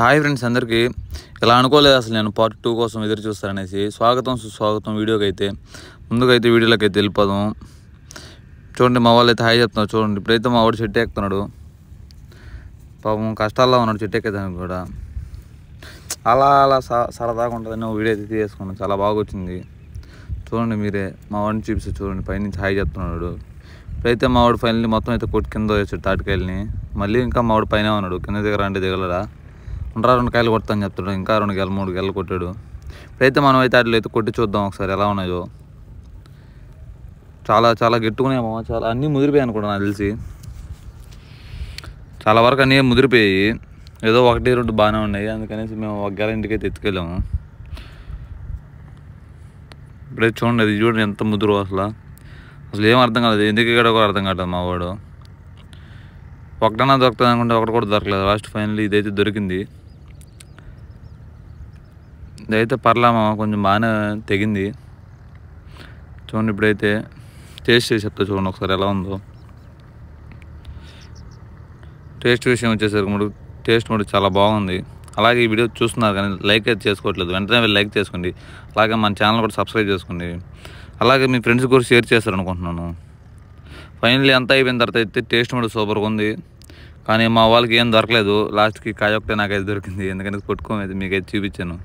Hi friends అందరికీ ఇలా అనుకోలేదు అసలు నేను పార్ట్ 2 కోసం ఎదురు చూస్తారనేసి. స్వాగతం సుస్వాగతం వీడియోకి అయితే. ముందుకైతే వీడియోలోకి అయితే వెళ్ళిపోదాం. చూడండి మా వాళ్ళు అయితే హాయ్ చెప్తున్నారు. చూడండి ఇప్పుడైతే మా వాడు చెట్టు ఎక్కుతున్నాడు. పాపం కష్టాల్లో ఉన్నాడు చెట్టు ఎక్కేదానికి కూడా. అలా అలా సరదాగా ఉంటుందని వీడియో అయితే తీసుకున్నాను. చాలా బాగా వచ్చింది. చూడండి మీరే మా వాడిని చూపిస్తే చూడండి పైనుంచి హాయ్ చెప్తున్నాడు. ఇప్పుడైతే మా వాడు ఫైనల్లీ మొత్తం అయితే కొట్టి కింద వేసాడు తాటికాయలని. మళ్ళీ ఇంకా మా వాడు పైన ఉన్నాడు. కింద దిగలరా ఉండరా 2 కాయలు కొడతాను చెప్తాడు. ఇంకా 2 గెల 3 గెలలు కొట్టాడు. ఇప్పుడైతే మనం అయితే వాటిలో అయితే కొట్టి చూద్దాం ఒకసారి ఎలా ఉన్నాయో. చాలా చాలా గట్టుకున్నాయేమో, చాలా అన్నీ ముదిరిపోయాయి అనుకోండి నాకు తెలిసి. చాలా వరకు అన్నీ ముదిరిపోయాయి. ఏదో 1-2 బాగానే ఉన్నాయి. అందుకనేసి మేము ఒక గెల ఇంటికి అయితే ఎత్తుకెళ్ళాము. ఇప్పుడైతే చూడండి అది చూడండి ఎంత ముదురు అసలు ఏం అర్థం కాలేదు. ఎందుకు ఇక్కడ కూడా అర్థం కావట్లేదు మా వాడు. ఒకటన్నా దొరుకుతుంది అనుకుంటే ఒకటి కూడా దొరకలేదు. లాస్ట్ ఫైనల్లీ ఇదైతే దొరికింది. ఇదైతే పర్లామా కొంచెం బాగానే తెగింది. చూడండి ఇప్పుడైతే టేస్ట్ చేసి చెప్తా చూడండి ఒకసారి ఎలా ఉందో. టేస్ట్ విషయం వచ్చేసరికి టేస్ట్ కూడా చాలా బాగుంది. అలాగే ఈ వీడియో చూస్తున్నారు కానీ లైక్ అయితే చేసుకోవట్లేదు. వెంటనే వెళ్ళి లైక్ చేసుకోండి. అలాగే మన ఛానల్ కూడా సబ్స్క్రైబ్ చేసుకోండి. అలాగే మీ ఫ్రెండ్స్ కూడా షేర్ చేస్తారనుకుంటున్నాను. ఫైనల్లీ అంతా అయిపోయిన తర్వాత అయితే టేస్ట్ కూడా సూపర్గా ఉంది. కానీ మా వాళ్ళకి ఏం దొరకలేదు. లాస్ట్కి కాయ ఒకటే నాకైతే దొరికింది. ఎందుకంటే కొట్టుకోమైతే మీకైతే చూపించాను.